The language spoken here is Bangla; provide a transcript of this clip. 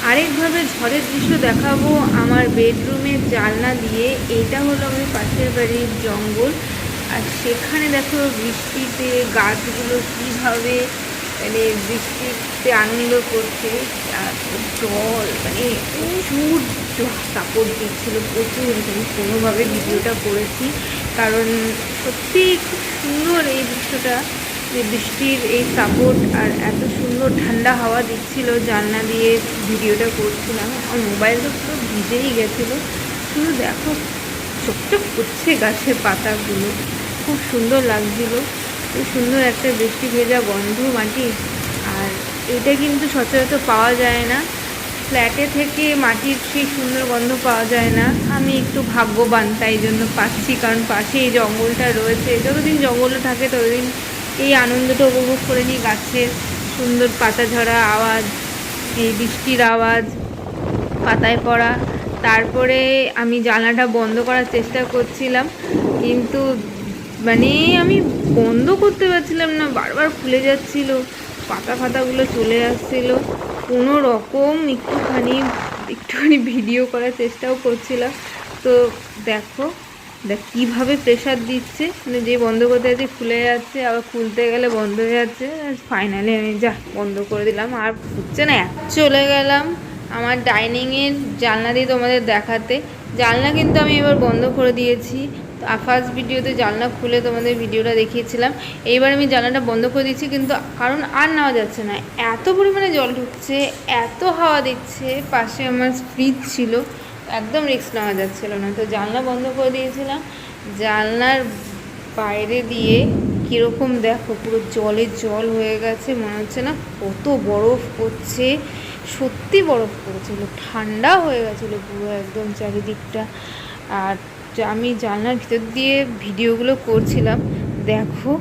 আরেকভাবে ঝড়ের দৃশ্য দেখাবো আমার বেডরুমের জানলা দিয়ে। এটা হলো আমাদের পাশের বাড়ির জঙ্গল, আর সেখানে দেখো বৃষ্টিতে গাছগুলো কীভাবে মানে বৃষ্টিতে আনন্দ করছে। আর জল মানে প্রচুর সাপোর্ট দিচ্ছিল, প্রচুর। আমি কোনোভাবে ভিডিওটা করেছি কারণ সত্যি খুব সুন্দর এই দৃশ্যটা, যে বৃষ্টির এই সাপোর্ট আর এত সুন্দর ঠান্ডা হাওয়া দিচ্ছিল জানলা দিয়ে ভিডিওটা করছিলাম। আর মোবাইলটা পুরো ভিজেই গেছিলো। শুধু দেখো চকচক করছে গাছের পাতাগুলো, খুব সুন্দর লাগছিল। খুব সুন্দর একটা বৃষ্টি ভেজা গন্ধ মাটির। আর এটা কিন্তু সচরাচর পাওয়া যায় না, ফ্ল্যাটে থেকে মাটির সেই সুন্দর গন্ধ পাওয়া যায় না। আমি একটু ভাগ্যবান তাই জন্য পাচ্ছি, কারণ পাশে এই জঙ্গলটা রয়েছে। যতদিন জঙ্গলে থাকে ততদিন এই আনন্দটা উপভোগ করে নিই, গাছের সুন্দর পাতা ঝরা আওয়াজ, এই বৃষ্টির আওয়াজ, পাতায় পড়া। তারপরে আমি জানলাটা বন্ধ করার চেষ্টা করছিলাম, কিন্তু মানে আমি বন্ধ করতে পারছিলাম না, বারবার খুলে যাচ্ছিল, পাতা ফাতাগুলো চলে আসছিল। কোনো রকম একটুখানি ভিডিও করার চেষ্টাও করছিলাম। তো দেখো কীভাবে প্রেশার দিচ্ছে, মানে যে বন্ধ করতে যাচ্ছে খুলে যাচ্ছে, আবার খুলতে গেলে বন্ধ হয়ে যাচ্ছে। ফাইনালি আমি বন্ধ করে দিলাম, আর হচ্ছে না। চলে গেলাম আমার ডাইনিংয়ের জানলা দিয়ে তোমাদের দেখাতে। জানলা কিন্তু আমি এবার বন্ধ করে দিয়েছি। ফার্স্ট ভিডিওতে জানলা খুলে তোমাদের ভিডিওটা দেখিয়েছিলাম। এইবার আমি জানলাটা বন্ধ করে দিচ্ছি, কিন্তু কারণ আর নেওয়া যাচ্ছে না, এত পরিমাণে জল ঢুকছে, এত হাওয়া দিচ্ছে। পাশে আমার ফ্রিজ ছিল, একদম রিস্ক নেওয়া যাচ্ছিলো না, তো জানলা বন্ধ করে দিয়েছিলাম। জানলার বাইরে দিয়ে কীরকম দেখো পুরো জলের জল হয়ে গেছে, মনে হচ্ছে না কত বরফ পড়ছে। সত্যি বরফ পড়েছিল, ঠান্ডা হয়ে গেছিলো পুরো একদম চারিদিকটা। আর আমি জানলার ভিতর দিয়ে ভিডিওগুলো করছিলাম, দেখো